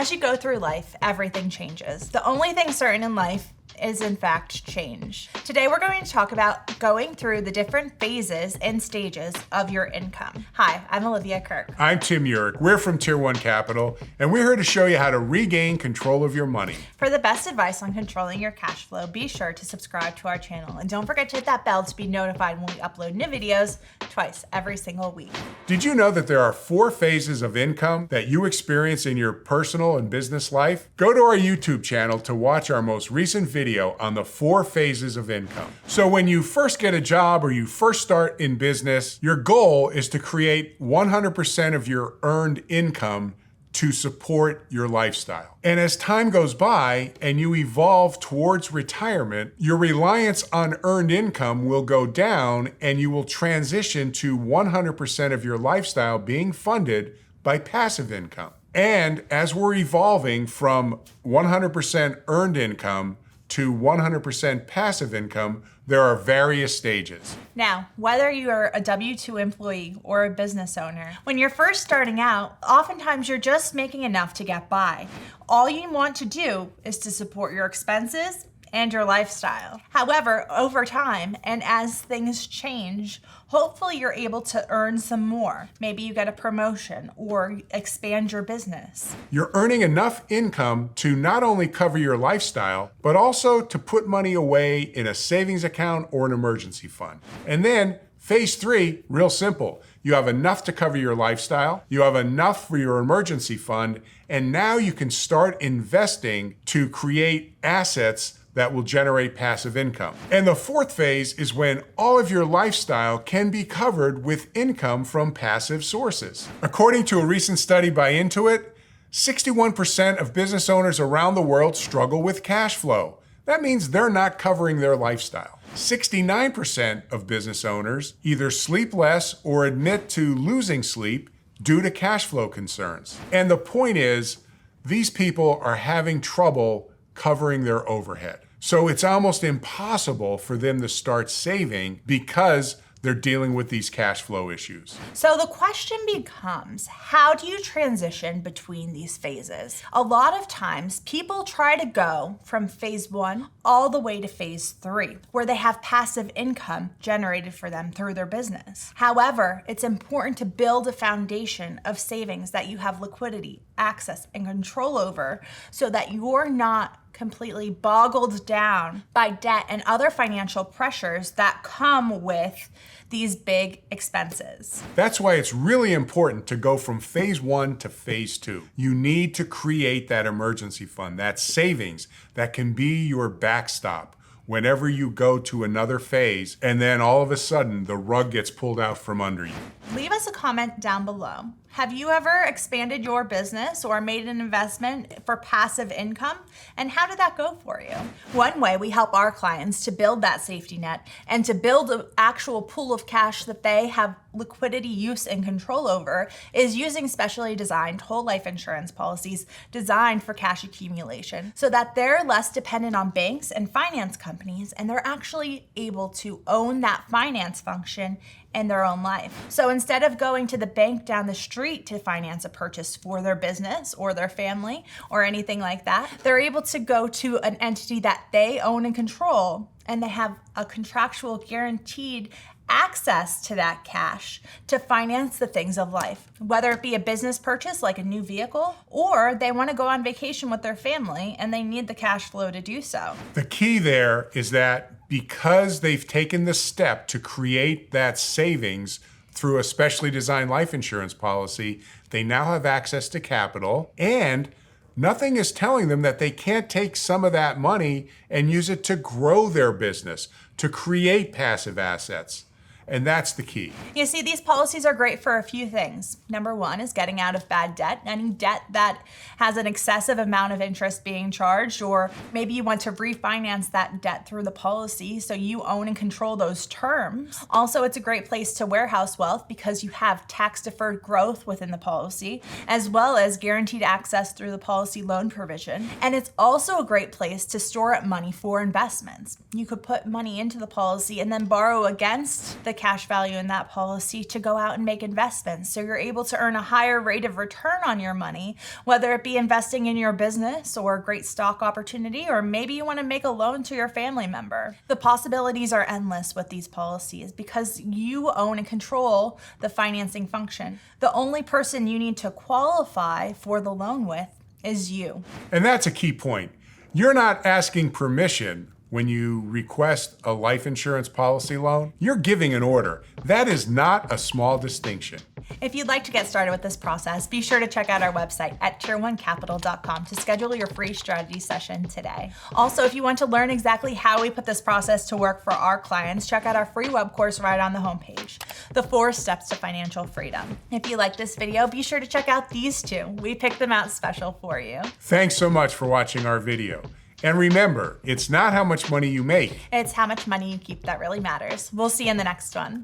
As you go through life, everything changes. The only thing certain in life is in fact change. Today we're going to talk about going through the different phases and stages of your income. Hi, I'm Olivia Kirk. I'm Tim Urick. We're from Tier 1 Capital, and we're here to show you how to regain control of your money. For the best advice on controlling your cash flow, be sure to subscribe to our channel and don't forget to hit that bell to be notified when we upload new videos twice every single week. Did you know that there are 4 phases of income that you experience in your personal and business life? Go to our YouTube channel to watch our most recent video on the 4 phases of income. So when you first get a job or you first start in business, your goal is to create 100% of your earned income to support your lifestyle. And as time goes by and you evolve towards retirement, your reliance on earned income will go down and you will transition to 100% of your lifestyle being funded by passive income. And as we're evolving from 100% earned income to 100% passive income, there are various stages. Now, whether you are a W-2 employee or a business owner, when you're first starting out, oftentimes you're just making enough to get by. All you want to do is to support your expenses and your lifestyle. However, over time and as things change, hopefully you're able to earn some more. Maybe you get a promotion or expand your business. You're earning enough income to not only cover your lifestyle, but also to put money away in a savings account or an emergency fund. And then phase 3, real simple. You have enough to cover your lifestyle, you have enough for your emergency fund, and now you can start investing to create assets that will generate passive income. And the 4th phase is when all of your lifestyle can be covered with income from passive sources. According to a recent study by Intuit, 61% of business owners around the world struggle with cash flow. That means they're not covering their lifestyle. 69% of business owners either sleep less or admit to losing sleep due to cash flow concerns. And the point is, these people are having trouble covering their overhead. So it's almost impossible for them to start saving because they're dealing with these cash flow issues. So the question becomes, how do you transition between these phases? A lot of times people try to go from phase 1 all the way to phase 3, where they have passive income generated for them through their business. However, it's important to build a foundation of savings that you have liquidity, access, and control over so that you're not completely boggled down by debt and other financial pressures that come with these big expenses. That's why it's really important to go from phase 1 to phase 2. You need to create that emergency fund, that savings that can be your backstop whenever you go to another phase and then all of a sudden the rug gets pulled out from under you. Leave us a comment down below. Have you ever expanded your business or made an investment for passive income? And how did that go for you? One way we help our clients to build that safety net and to build an actual pool of cash that they have liquidity, use, and control over is using specially designed whole life insurance policies designed for cash accumulation so that they're less dependent on banks and finance companies and they're actually able to own that finance function in their own life. So instead of going to the bank down the street to finance a purchase for their business or their family or anything like that, they're able to go to an entity that they own and control, and they have a contractual guaranteed access to that cash to finance the things of life, whether it be a business purchase like a new vehicle, or they want to go on vacation with their family and they need the cash flow to do so. The key there is that because they've taken the step to create that savings through a specially designed life insurance policy, they now have access to capital, and nothing is telling them that they can't take some of that money and use it to grow their business, to create passive assets. And that's the key. You see, these policies are great for a few things. Number 1 is getting out of bad debt, any debt that has an excessive amount of interest being charged, or maybe you want to refinance that debt through the policy so you own and control those terms. Also, it's a great place to warehouse wealth because you have tax-deferred growth within the policy, as well as guaranteed access through the policy loan provision. And it's also a great place to store up money for investments. You could put money into the policy and then borrow against the the cash value in that policy to go out and make investments. So you're able to earn a higher rate of return on your money, whether it be investing in your business or a great stock opportunity, or maybe you want to make a loan to your family member. The possibilities are endless with these policies because you own and control the financing function. The only person you need to qualify for the loan with is you. And that's a key point. You're not asking permission when you request a life insurance policy loan. You're giving an order. That is not a small distinction. If you'd like to get started with this process, be sure to check out our website at tier1capital.com to schedule your free strategy session today. Also, if you want to learn exactly how we put this process to work for our clients, check out our free web course right on the homepage, The 4 Steps to Financial Freedom. If you like this video, be sure to check out these 2. We picked them out special for you. Thanks so much for watching our video. And remember, it's not how much money you make. It's how much money you keep that really matters. We'll see you in the next one.